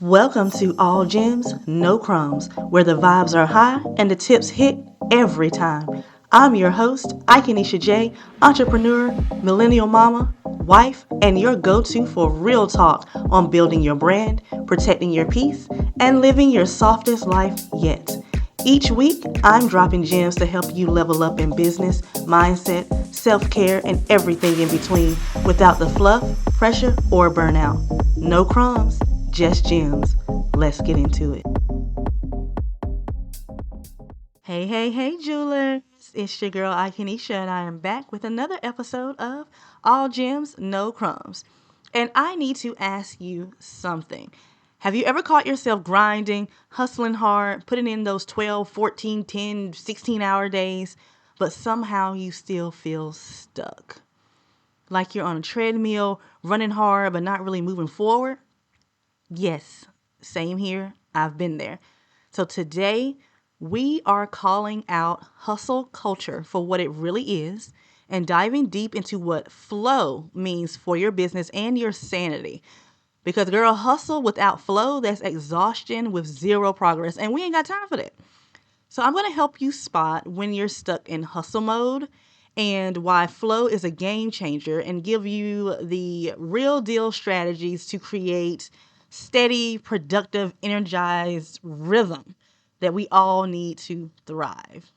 Welcome to All Gems No Crumbs, where the vibes are high and the tips hit every time. I'm your host, Ikenisha J, entrepreneur, millennial mama, wife, and your go-to for real talk on building your brand, protecting your peace, and living your softest life yet. Each week, I'm dropping gems to help you level up in business, mindset, self-care, and everything in between without the fluff, pressure, or burnout. No crumbs, just gems. Let's get into it. Hey, hey, hey, jewelers. It's your girl, Ikenisha, and I am back with another episode of All Gems No Crumbs. And I need to ask you something. Have you ever caught yourself grinding, hustling hard, putting in those 12, 14, 10, 16-hour days, but somehow you still feel stuck? Like you're on a treadmill, running hard, but not really moving forward? Yes, same here. I've been there. So today, we are calling out hustle culture for what it really is and diving deep into what flow means for your business and your sanity. Because, girl, hustle without flow, that's exhaustion with zero progress, and we ain't got time for that. So, I'm going to help you spot when you're stuck in hustle mode and why flow is a game changer and give you the real deal strategies to create steady, productive, energized rhythm that we all need to thrive.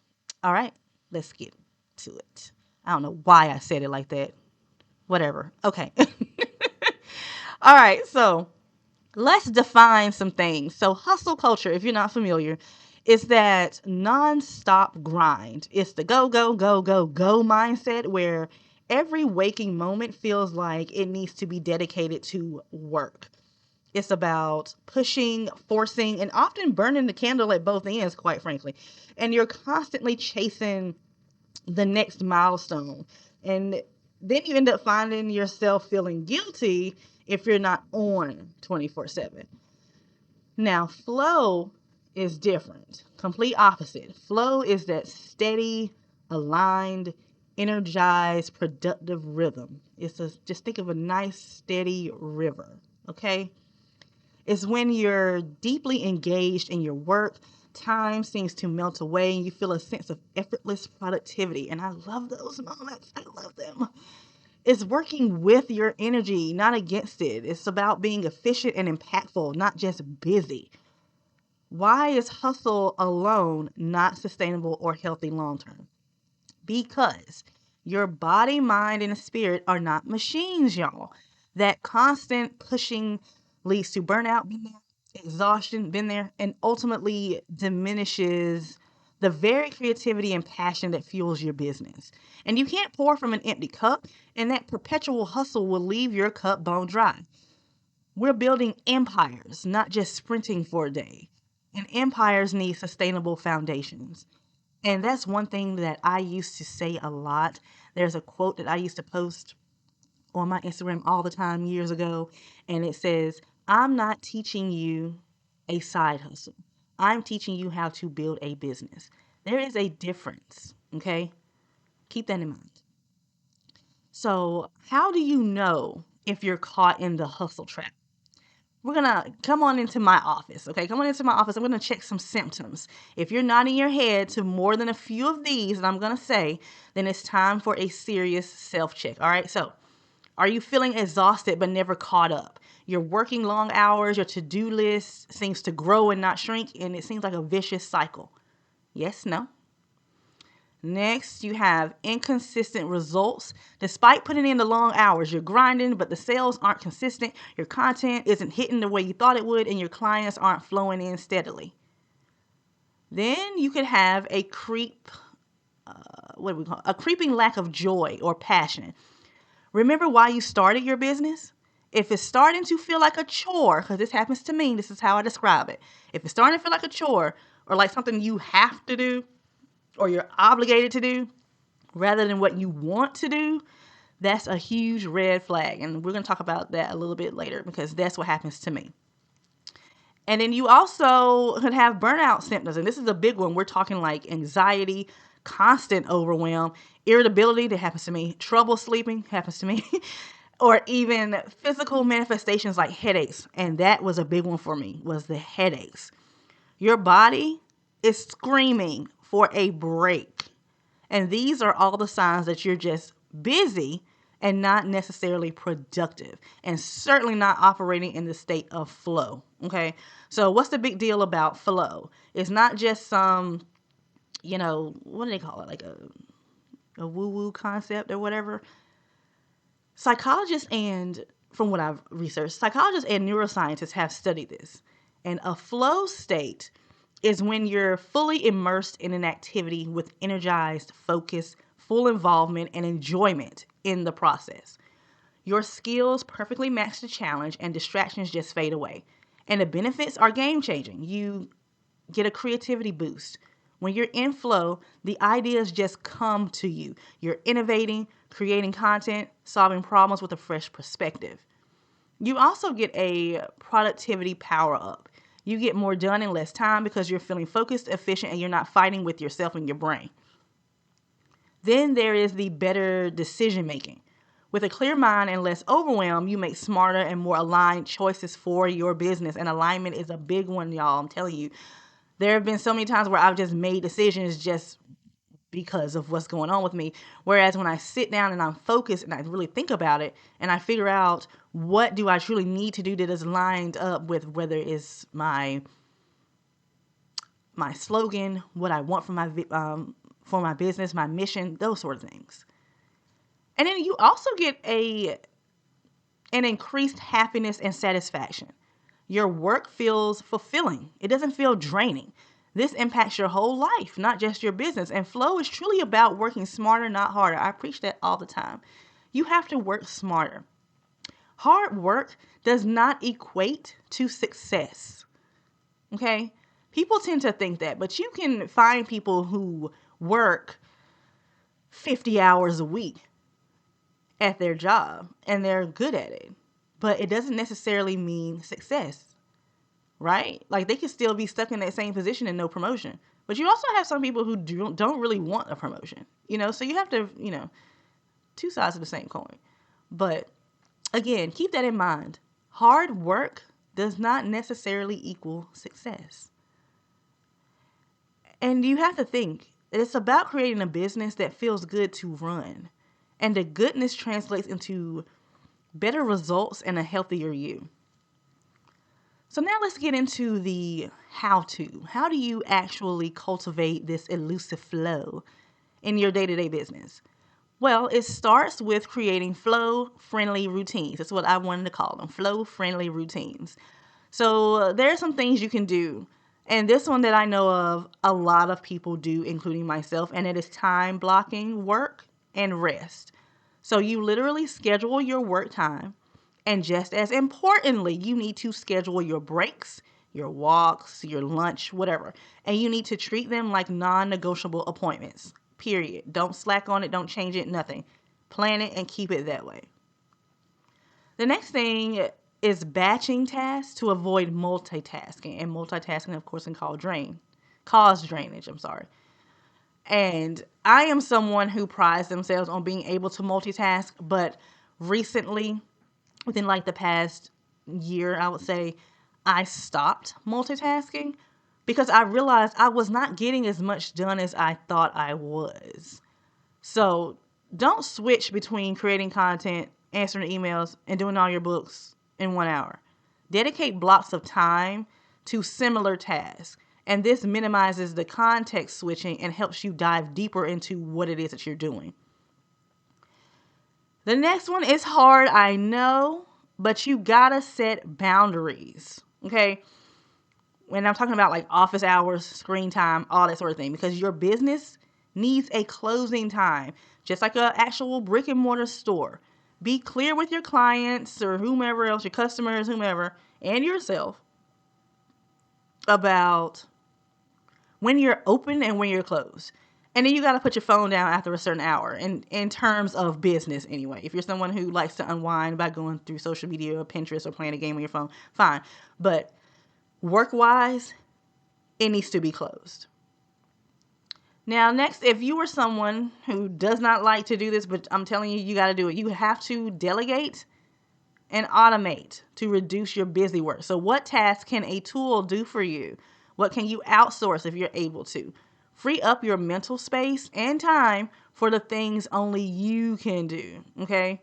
All right, let's get to it. I don't know why I said it like that. Whatever. Okay. All right, so let's define some things. So, hustle culture, if you're not familiar, is that nonstop grind. It's the go, go, go, go, go mindset where every waking moment feels like it needs to be dedicated to work. It's about pushing, forcing, and often burning the candle at both ends, quite frankly. And you're constantly chasing the next milestone. And then you end up finding yourself feeling guilty if you're not on 24/7. Now, flow is different, complete opposite. Flow is that steady, aligned, energized, productive rhythm. Just think of a nice, steady river, okay? It's when you're deeply engaged in your work, time seems to melt away, and you feel a sense of effortless productivity. And I love those moments. I love them. It's working with your energy, not against it. It's about being efficient and impactful, not just busy. Why is hustle alone not sustainable or healthy long term? Because your body, mind, and spirit are not machines, y'all. That constant pushing leads to burnout, been there, exhaustion, been there, and ultimately diminishes the very creativity and passion that fuels your business. And you can't pour from an empty cup, and that perpetual hustle will leave your cup bone dry. We're building empires, not just sprinting for a day. And empires need sustainable foundations. And that's one thing that I used to say a lot. There's a quote that I used to post on my Instagram all the time years ago, and it says, I'm not teaching you a side hustle. I'm teaching you how to build a business. There is a difference, okay? Keep that in mind. So, how do you know if you're caught in the hustle trap? We're gonna come on into my office, okay? Come on into my office. I'm gonna check some symptoms. If you're nodding your head to more than a few of these that I'm gonna say, then it's time for a serious self check, all right? So, are you feeling exhausted but never caught up? You're working long hours, your to do list seems to grow and not shrink, and it seems like a vicious cycle. Yes, no? Next, you have inconsistent results. Despite putting in the long hours, you're grinding, but the sales aren't consistent, your content isn't hitting the way you thought it would, and your clients aren't flowing in steadily. Then you could have what do we call it? A creeping lack of joy or passion. Remember why you started your business? If it's starting to feel like a chore, because this happens to me, this is how I describe it. If it's starting to feel like a chore or like something you have to do or you're obligated to do rather than what you want to do, that's a huge red flag. And we're going to talk about that a little bit later because that's what happens to me. And then you also could have burnout symptoms. And this is a big one. We're talking like anxiety, constant overwhelm, irritability, that happens to me, trouble sleeping, happens to me, or even physical manifestations like headaches. And that was a big one for me, was the headaches. Your body is screaming for a break. And these are all the signs that you're just busy and not necessarily productive, and certainly not operating in the state of flow. Okay. So what's the big deal about flow? It's not just some, what do they call it? Like a woo woo concept or whatever. Psychologists and from what I've researched, psychologists and neuroscientists have studied this. And a flow state is when you're fully immersed in an activity with energized focus, full involvement, and enjoyment in the process. Your skills perfectly match the challenge and distractions just fade away. And the benefits are game changing. You get a creativity boost. When you're in flow, the ideas just come to you. You're innovating, creating content, solving problems with a fresh perspective. You also get a productivity power up. You get more done in less time because you're feeling focused, efficient, and you're not fighting with yourself and your brain. Then there is the better decision making. With a clear mind and less overwhelm, you make smarter and more aligned choices for your business. And alignment is a big one, y'all. I'm telling you. There have been so many times where I've just made decisions just because of what's going on with me. Whereas when I sit down and I'm focused and I really think about it and I figure out what do I truly need to do that is lined up with whether it's my slogan, what I want for my business, my mission, those sort of things. And then you also get an increased happiness and satisfaction. Your work feels fulfilling. It doesn't feel draining. This impacts your whole life, not just your business. And flow is truly about working smarter, not harder. I preach that all the time. You have to work smarter. Hard work does not equate to success. Okay? People tend to think that, but you can find people who work 50 hours a week at their job and they're good at it, but it doesn't necessarily mean success, right? Like they could still be stuck in that same position and no promotion. But you also have some people who don't really want a promotion, so you have to, two sides of the same coin. But again, keep that in mind. Hard work does not necessarily equal success. And you have to think, it's about creating a business that feels good to run. And the goodness translates into better results and a healthier you. So now let's get into the how-to. How do you actually cultivate this elusive flow in your day-to-day business? Well, it starts with creating flow-friendly routines. That's what I wanted to call them, flow-friendly routines. So there are some things you can do. And this one that I know of, a lot of people do, including myself, and it is time blocking work and rest. So you literally schedule your work time, and just as importantly, you need to schedule your breaks, your walks, your lunch, whatever. And you need to treat them like non-negotiable appointments, period. Don't slack on it, don't change it, nothing. Plan it and keep it that way. The next thing is batching tasks to avoid multitasking. And multitasking, of course, can cause drainage. And I am someone who prides themselves on being able to multitask, but recently, within like the past year, I would say, I stopped multitasking because I realized I was not getting as much done as I thought I was. So don't switch between creating content, answering emails, and doing all your books in 1 hour. Dedicate blocks of time to similar tasks. And this minimizes the context switching and helps you dive deeper into what it is that you're doing. The next one is hard, I know, but you gotta set boundaries, okay? When I'm talking about like office hours, screen time, all that sort of thing, because your business needs a closing time, just like an actual brick and mortar store. Be clear with your clients or whomever else, your customers, whomever, and yourself about when you're open and when you're closed. And then you got to put your phone down after a certain hour in terms of business anyway. If you're someone who likes to unwind by going through social media or Pinterest or playing a game on your phone, fine. But work-wise, it needs to be closed. Now, next, if you are someone who does not like to do this, but I'm telling you, you got to do it. You have to delegate and automate to reduce your busy work. So what tasks can a tool do for you? What can you outsource if you're able to? Free up your mental space and time for the things only you can do, okay?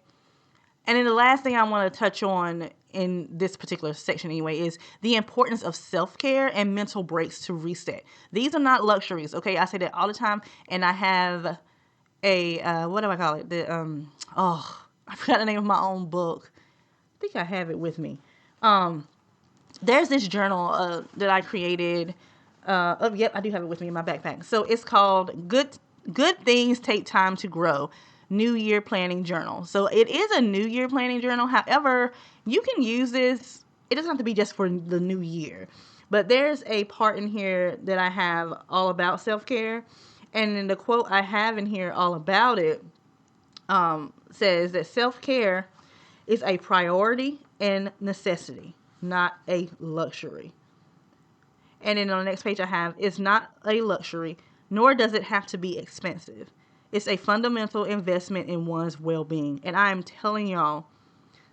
And then the last thing I want to touch on in this particular section anyway is the importance of self-care and mental breaks to reset. These are not luxuries, okay? I say that all the time, and I have what do I call it? I forgot the name of my own book. I think I have it with me. There's this journal that I created. Yep, I do have it with me in my backpack. So it's called Good Things Take Time to Grow. New Year Planning Journal. So it is a New Year Planning Journal. However, you can use this. It doesn't have to be just for the new year. But there's a part in here that I have all about self-care. And in the quote I have in here all about it says that self-care is a priority and necessity, not a luxury. And then on the next page I have, it's not a luxury, nor does it have to be expensive. It's a fundamental investment in one's well-being. And I am telling y'all,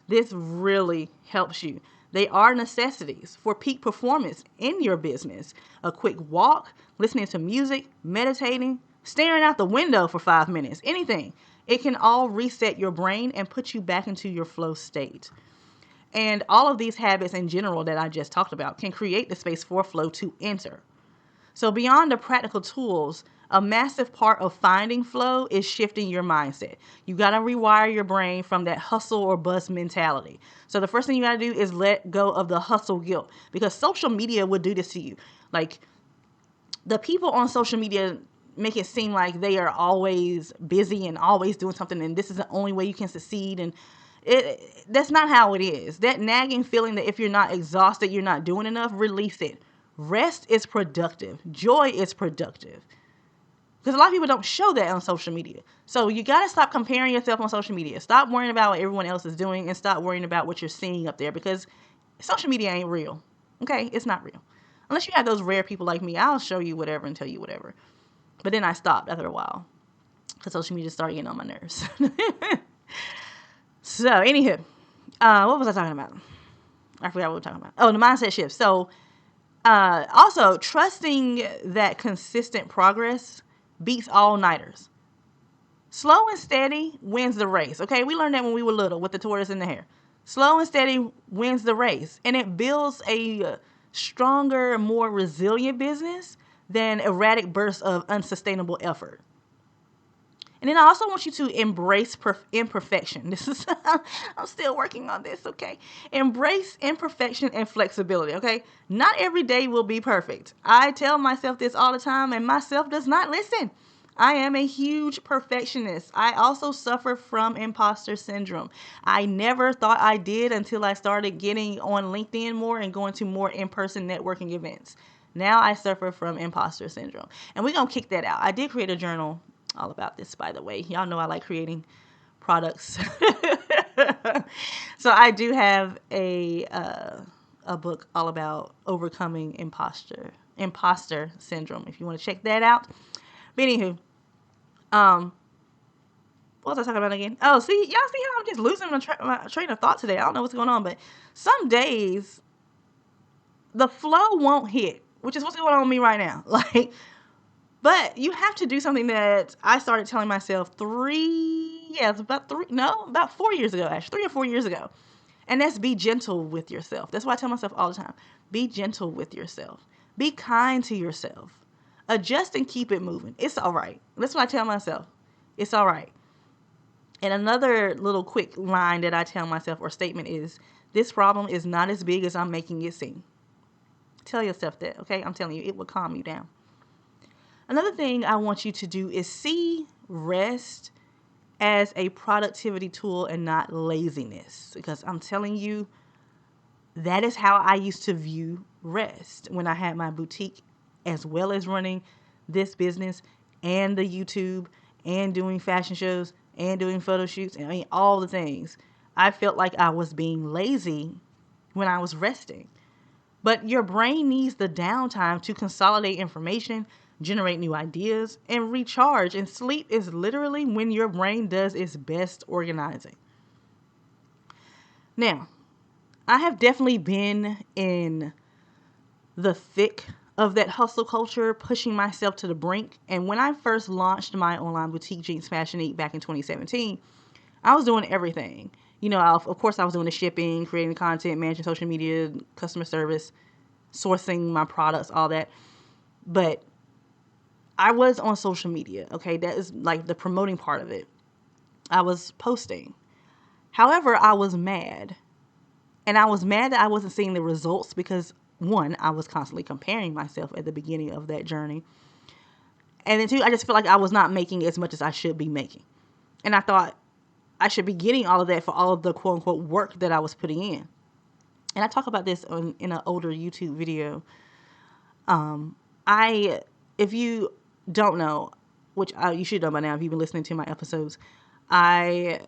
this really helps you. They are necessities for peak performance in your business. A quick walk, listening to music, meditating, staring out the window for 5 minutes, anything. It can all reset your brain and put you back into your flow state. And all of these habits in general that I just talked about can create the space for flow to enter. So beyond the practical tools, a massive part of finding flow is shifting your mindset. You got to rewire your brain from that hustle or bust mentality. So the first thing you got to do is let go of the hustle guilt, because social media would do this to you. Like, the people on social media make it seem like they are always busy and always doing something, and this is the only way you can succeed. And that's not how it is. That nagging feeling that if you're not exhausted, you're not doing enough, release it. Rest is productive. Joy is productive. Because a lot of people don't show that on social media. So you got to stop comparing yourself on social media. Stop worrying about what everyone else is doing and stop worrying about what you're seeing up there, because social media ain't real. Okay? It's not real. Unless you have those rare people like me, I'll show you whatever and tell you whatever. But then I stopped after a while because social media started getting on my nerves. So, anywho, what was I talking about? I forgot what we were talking about. Oh, the mindset shift. So, also, trusting that consistent progress beats all-nighters. Slow and steady wins the race. Okay, we learned that when we were little with the tortoise and the hare. Slow and steady wins the race, and it builds a stronger, more resilient business than erratic bursts of unsustainable effort. And then I also want you to embrace imperfection. This is, I'm still working on this, okay? Embrace imperfection and flexibility, okay? Not every day will be perfect. I tell myself this all the time, and myself does not listen. I am a huge perfectionist. I also suffer from imposter syndrome. I never thought I did until I started getting on LinkedIn more and going to more in-person networking events. Now I suffer from imposter syndrome. And we're going to kick that out. I did create a journal all about this, by the way. Y'all know I like creating products. So I do have a book all about overcoming imposter syndrome, if you want to check that out. But anywho, what was I talking about again? Oh, see, y'all see how I'm just losing my train of thought today. I don't know what's going on, but some days the flow won't hit, which is what's going on with me right now. But you have to do something that I started telling myself about 4 years ago, actually, 3 or 4 years ago. And that's be gentle with yourself. That's what I tell myself all the time. Be gentle with yourself. Be kind to yourself. Adjust and keep it moving. It's all right. That's what I tell myself. It's all right. And another little quick line that I tell myself, or statement, is this problem is not as big as I'm making it seem. Tell yourself that, okay? I'm telling you, it will calm you down. Another thing I want you to do is see rest as a productivity tool and not laziness. Because I'm telling you, that is how I used to view rest when I had my boutique, as well as running this business and the YouTube and doing fashion shows and doing photo shoots and all the things. I felt like I was being lazy when I was resting. But your brain needs the downtime to consolidate information, generate new ideas, and recharge. And sleep is literally when your brain does its best organizing. Now, I have definitely been in the thick of that hustle culture, pushing myself to the brink. And when I first launched my online boutique, Jeans Fashion Eat, back in 2017, I was doing everything. Of course, I was doing the shipping, creating the content, managing social media, customer service, sourcing my products, all that. But I was on social media, okay? That is like the promoting part of it. I was posting. However, I was mad. And I was mad that I wasn't seeing the results because, one, I was constantly comparing myself at the beginning of that journey. And then two, I just felt like I was not making as much as I should be making. And I thought I should be getting all of that for all of the quote unquote work that I was putting in. And I talk about this in an older YouTube video. If you don't know, which you should know by now if you've been listening to my episodes, I,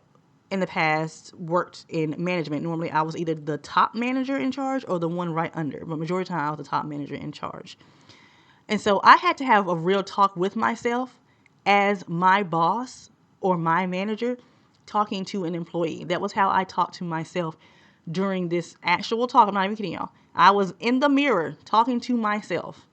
in the past, worked in management. Normally, I was either the top manager in charge or the one right under. But majority of the time, I was the top manager in charge. And so I had to have a real talk with myself as my boss or my manager talking to an employee. That was how I talked to myself during this actual talk. I'm not even kidding y'all. I was in the mirror talking to myself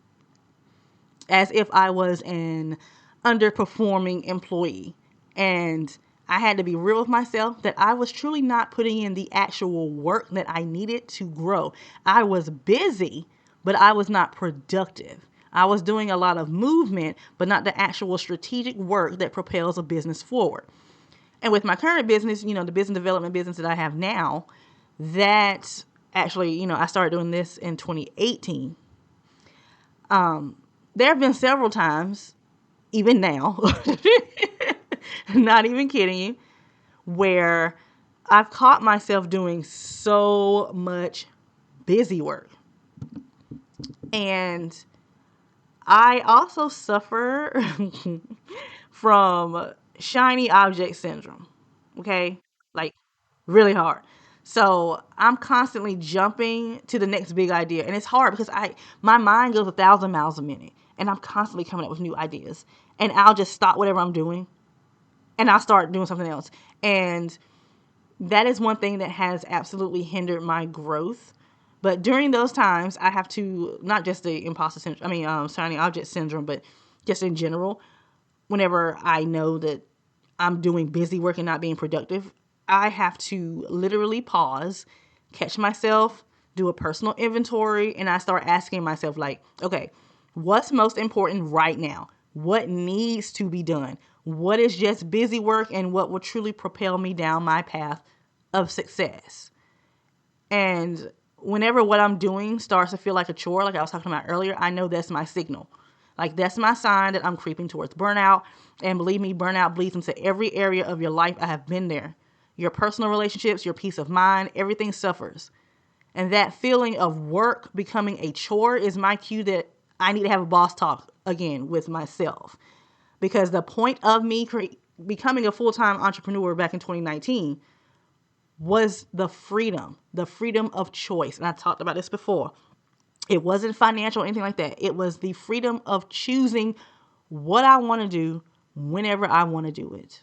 as if I was an underperforming employee. And I had to be real with myself that I was truly not putting in the actual work that I needed to grow. I was busy, but I was not productive. I was doing a lot of movement, but not the actual strategic work that propels a business forward. And with my current business, the business development business that I have now, that actually, I started doing this in 2018. There have been several times, even now, not even kidding you, where I've caught myself doing so much busy work. And I also suffer from shiny object syndrome. Okay? Like, really hard. So I'm constantly jumping to the next big idea. And it's hard because my mind goes 1,000 miles a minute. And I'm constantly coming up with new ideas. And I'll just stop whatever I'm doing. And I'll start doing something else. And that is one thing that has absolutely hindered my growth. But during those times, I have to, not just the imposter syndrome, shiny object syndrome, but just in general, whenever I know that I'm doing busy work and not being productive, I have to literally pause, catch myself, do a personal inventory, and I start asking myself, like, okay, what's most important right now? What needs to be done? What is just busy work and what will truly propel me down my path of success? And whenever what I'm doing starts to feel like a chore, like I was talking about earlier, I know that's my signal. Like, that's my sign that I'm creeping towards burnout. And believe me, burnout bleeds into every area of your life. I have been there. Your personal relationships, your peace of mind, everything suffers. And that feeling of work becoming a chore is my cue that I need to have a boss talk again with myself. Because the point of me becoming a full-time entrepreneur back in 2019 was the freedom of choice. And I talked about this before. It wasn't financial or anything like that. It was the freedom of choosing what I want to do whenever I want to do it.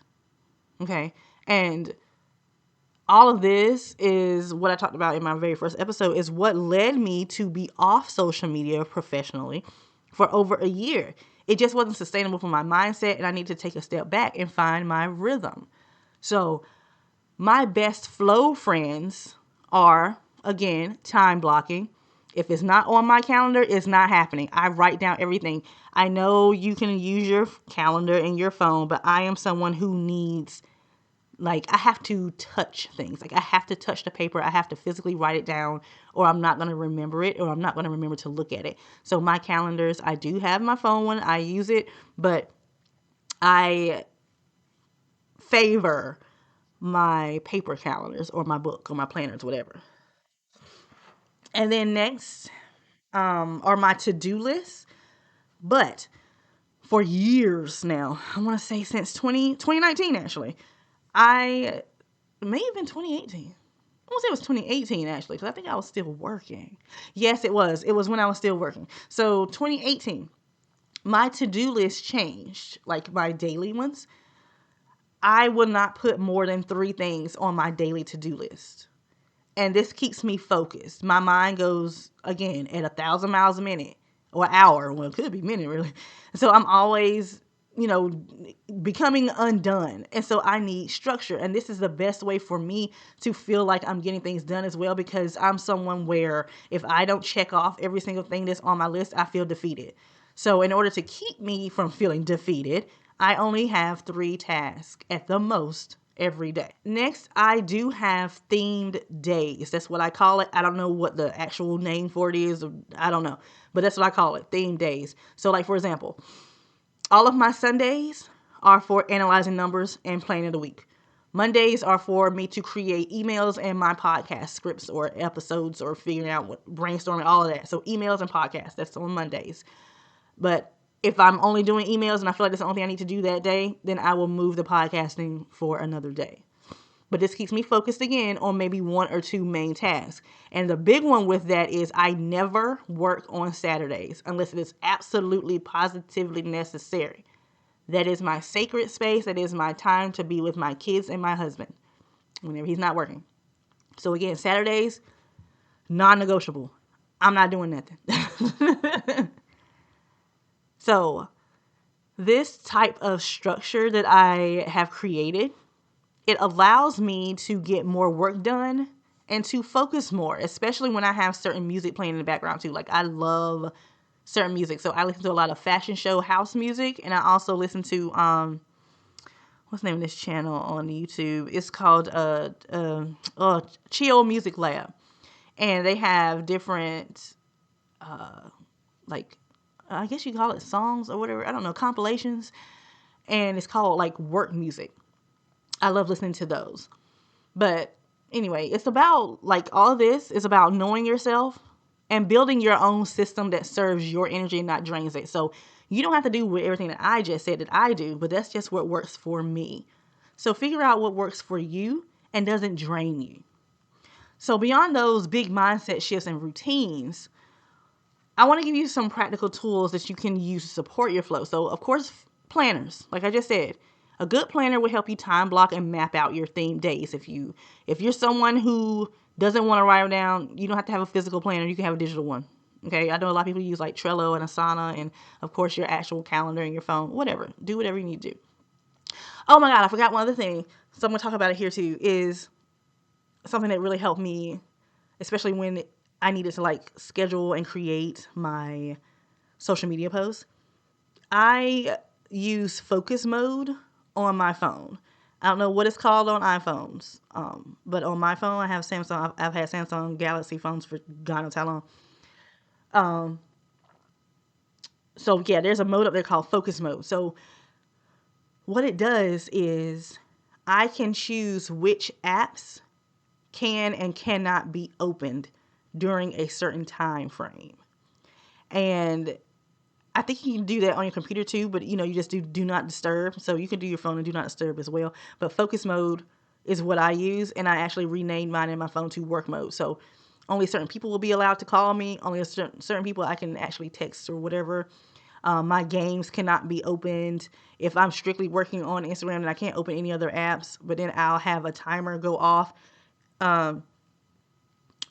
Okay. And all of this is what I talked about in my very first episode, is what led me to be off social media professionally for over a year. It just wasn't sustainable for my mindset, and I need to take a step back and find my rhythm. So my best flow friends are, again, time blocking. If it's not on my calendar, it's not happening. I write down everything. I know you can use your calendar in your phone, but I am someone who needs, I have to touch things. I have to touch the paper. I have to physically write it down, or I'm not going to remember it, or I'm not going to remember to look at it. So my calendars, I do have my phone one. I use it, but I favor my paper calendars or my book or my planners, whatever. And then next are my to-do lists. But for years now, I want to say since 2019, actually, I may have been 2018. I want to say it was 2018, actually, because I think I was still working. Yes, it was. It was when I was still working. So 2018, my to-do list changed, like my daily ones. I would not put more than 3 things on my daily to-do list. And this keeps me focused. My mind goes again at 1,000 miles a minute or hour. Well, it could be minute really. So I'm always, you know, becoming undone. And so I need structure. And this is the best way for me to feel like I'm getting things done as well, because I'm someone where if I don't check off every single thing that's on my list, I feel defeated. So in order to keep me from feeling defeated, I only have 3 tasks at the most every day. Next, I do have themed days. That's what I call it. I don't know what the actual name for it is. I don't know. But that's what I call it, themed days. So like, for example, all of my Sundays are for analyzing numbers and planning the week. Mondays are for me to create emails and my podcast scripts or episodes or figuring out what brainstorming, all of that. So emails and podcasts, that's on Mondays. But if I'm only doing emails and I feel like that's the only thing I need to do that day, then I will move the podcasting for another day. But this keeps me focused again on maybe 1 or 2 main tasks. And the big one with that is I never work on Saturdays unless it is absolutely positively necessary. That is my sacred space. That is my time to be with my kids and my husband whenever he's not working. So again, Saturdays, non-negotiable. I'm not doing nothing. So this type of structure that I have created, it allows me to get more work done and to focus more, especially when I have certain music playing in the background too. Like I love certain music. So I listen to a lot of fashion show house music, and I also listen to what's the name of this channel on YouTube? It's called Chill Music Lab. And they have different like I guess you call it songs or whatever. I don't know, compilations. And it's called like work music. I love listening to those. But anyway, it's about like all this is about knowing yourself and building your own system that serves your energy and not drains it. So you don't have to do with everything that I just said that I do, but that's just what works for me. So figure out what works for you and doesn't drain you. So beyond those big mindset shifts and routines, I want to give you some practical tools that you can use to support your flow. So, of course, planners, like I just said, a good planner will help you time block and map out your themed days. If you're someone who doesn't want to write them down, you don't have to have a physical planner. You can have a digital one. Okay, I know a lot of people use like Trello and Asana, and of course your actual calendar in your phone. Whatever, do whatever you need to do. Oh my God, I forgot one other thing. So I'm gonna talk about it here too. Is something that really helped me, especially when I needed to like schedule and create my social media posts. I use focus mode on my phone. I don't know what it's called on iPhones, but on my phone I have Samsung. I've had Samsung Galaxy phones for God knows how long. Um, so yeah, there's a mode up there called focus mode. So what it does is I can choose which apps can and cannot be opened during a certain time frame. And I think you can do that on your computer too, but you just do not disturb. So you can do your phone and do not disturb as well. But focus mode is what I use, and I actually renamed mine in my phone to work mode. So only certain people will be allowed to call me. Only certain people I can actually text or whatever. My games cannot be opened. If I'm strictly working on Instagram, then I can't open any other apps, but then I'll have a timer go off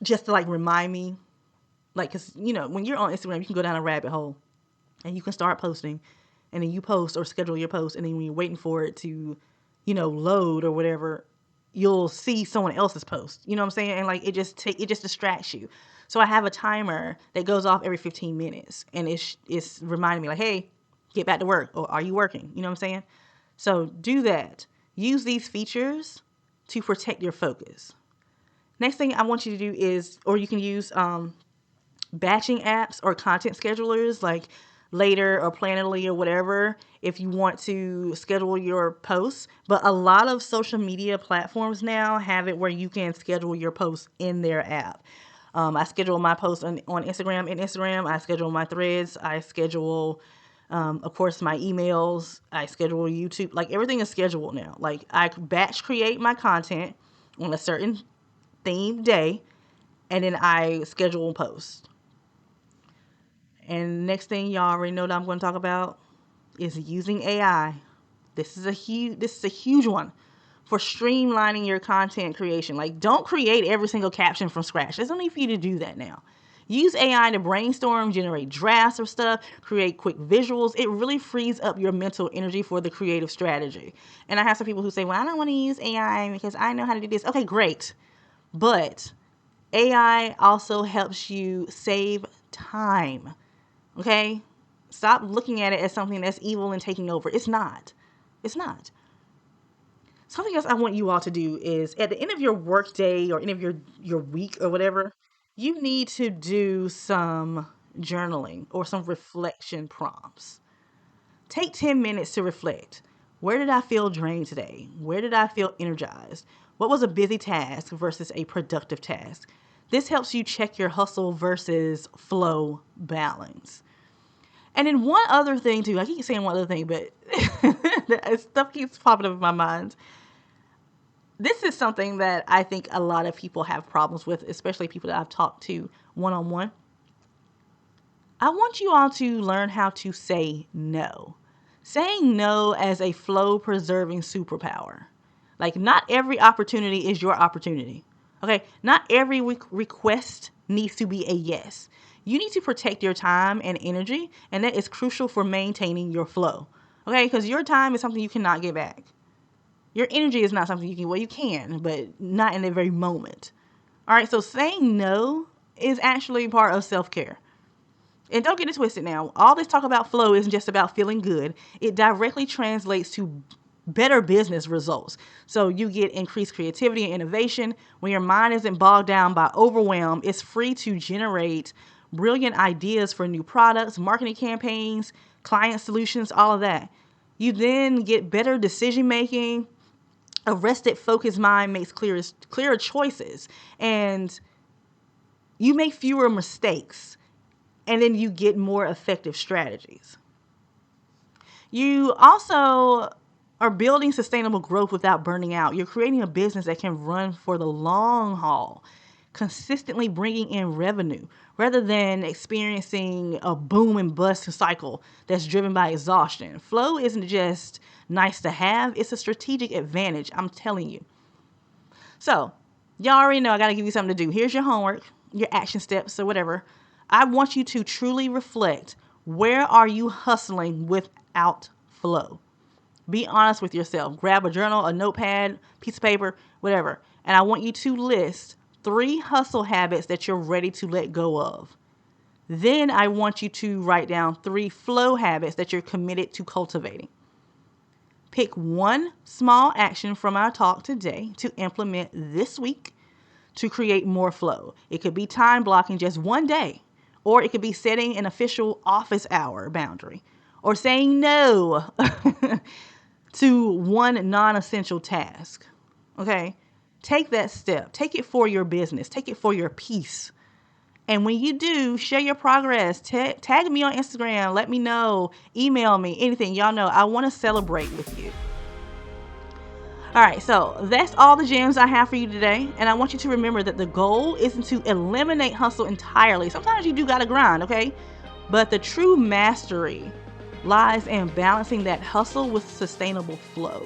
just to like remind me. Like, because, when you're on Instagram, you can go down a rabbit hole and you can start posting, and then you post or schedule your post. And then when you're waiting for it to, load or whatever, you'll see someone else's post. You know what I'm saying? And like, it just distracts you. So I have a timer that goes off every 15 minutes, and it's reminding me like, hey, get back to work, or are you working? You know what I'm saying? So do that. Use these features to protect your focus. Next thing I want you to do is, or you can use batching apps or content schedulers like Later or Planoly or whatever if you want to schedule your posts. But a lot of social media platforms now have it where you can schedule your posts in their app. I schedule my posts on Instagram in Instagram. I schedule my threads. I schedule, of course, my emails. I schedule YouTube. Like, everything is scheduled now. Like, I batch create my content on a certain themed day, and then I schedule posts. And next thing y'all already know that I'm going to talk about is using AI. This is a huge one for streamlining your content creation. Like, don't create every single caption from scratch. There's no need for you to do that now. Use AI to brainstorm, generate drafts of stuff, create quick visuals. It really frees up your mental energy for the creative strategy. And I have some people who say, well, I don't want to use AI because I know how to do this. Okay, great. But AI also helps you save time. Okay? Stop looking at it as something that's evil and taking over. It's not. It's not. Something else I want you all to do is at the end of your work day or end of your week or whatever, you need to do some journaling or some reflection prompts. Take 10 minutes to reflect. Where did I feel drained today? Where did I feel energized? What was a busy task versus a productive task? This helps you check your hustle versus flow balance. And then one other thing too, I keep saying one other thing, but stuff keeps popping up in my mind. This is something that I think a lot of people have problems with, especially people that I've talked to one-on-one. I want you all to learn how to say no. Saying no as a flow-preserving superpower. Like, not every opportunity is your opportunity. Okay? Not every request needs to be a yes. You need to protect your time and energy, and that is crucial for maintaining your flow. Okay? Because your time is something you cannot get back. Your energy is not something you can, but not in the very moment. All right, so saying no is actually part of self-care. And don't get it twisted now. All this talk about flow isn't just about feeling good. It directly translates to better business results. So you get increased creativity and innovation. When your mind isn't bogged down by overwhelm, it's free to generate brilliant ideas for new products, marketing campaigns, client solutions, all of that. You then get better decision making. A rested, focused mind makes clearer choices, and you make fewer mistakes, and then you get more effective strategies. You also are building sustainable growth without burning out. You're creating a business that can run for the long haul, consistently bringing in revenue rather than experiencing a boom and bust cycle that's driven by exhaustion. Flow isn't just nice to have, it's a strategic advantage, I'm telling you. So, y'all already know I got to give you something to do. Here's your homework, your action steps, or whatever. I want you to truly reflect. Where are you hustling without flow? Be honest with yourself. Grab a journal, a notepad, piece of paper, whatever. And I want you to list 3 hustle habits that you're ready to let go of. Then I want you to write down 3 flow habits that you're committed to cultivating. Pick one small action from our talk today to implement this week to create more flow. It could be time blocking just one day, or it could be setting an official office hour boundary, or saying no to one non-essential task. Okay? Take that step. Take it for your business. Take it for your peace. And when you do, share your progress. Tag me on Instagram. Let me know. Email me. Anything. Y'all know I want to celebrate with you. All right, so that's all the gems I have for you today. And I want you to remember that the goal isn't to eliminate hustle entirely. Sometimes you do got to grind, okay? But the true mastery lies in balancing that hustle with sustainable flow.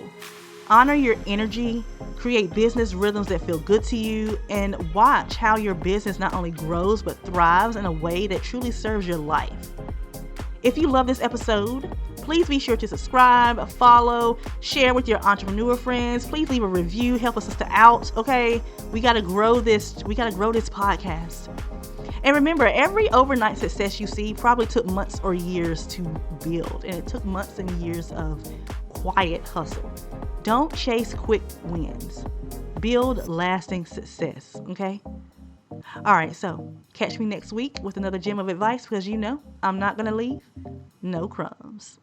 Honor your energy, create business rhythms that feel good to you, and watch how your business not only grows but thrives in a way that truly serves your life. If you love this episode, please be sure to subscribe, follow, share with your entrepreneur friends. Please leave a review, help a sister out, okay? We got to grow this podcast. And remember, every overnight success you see probably took months or years to build, and it took months and years of quiet hustle. Don't chase quick wins. Build lasting success, okay? All right, so catch me next week with another gem of advice, because you know I'm not going to leave no crumbs.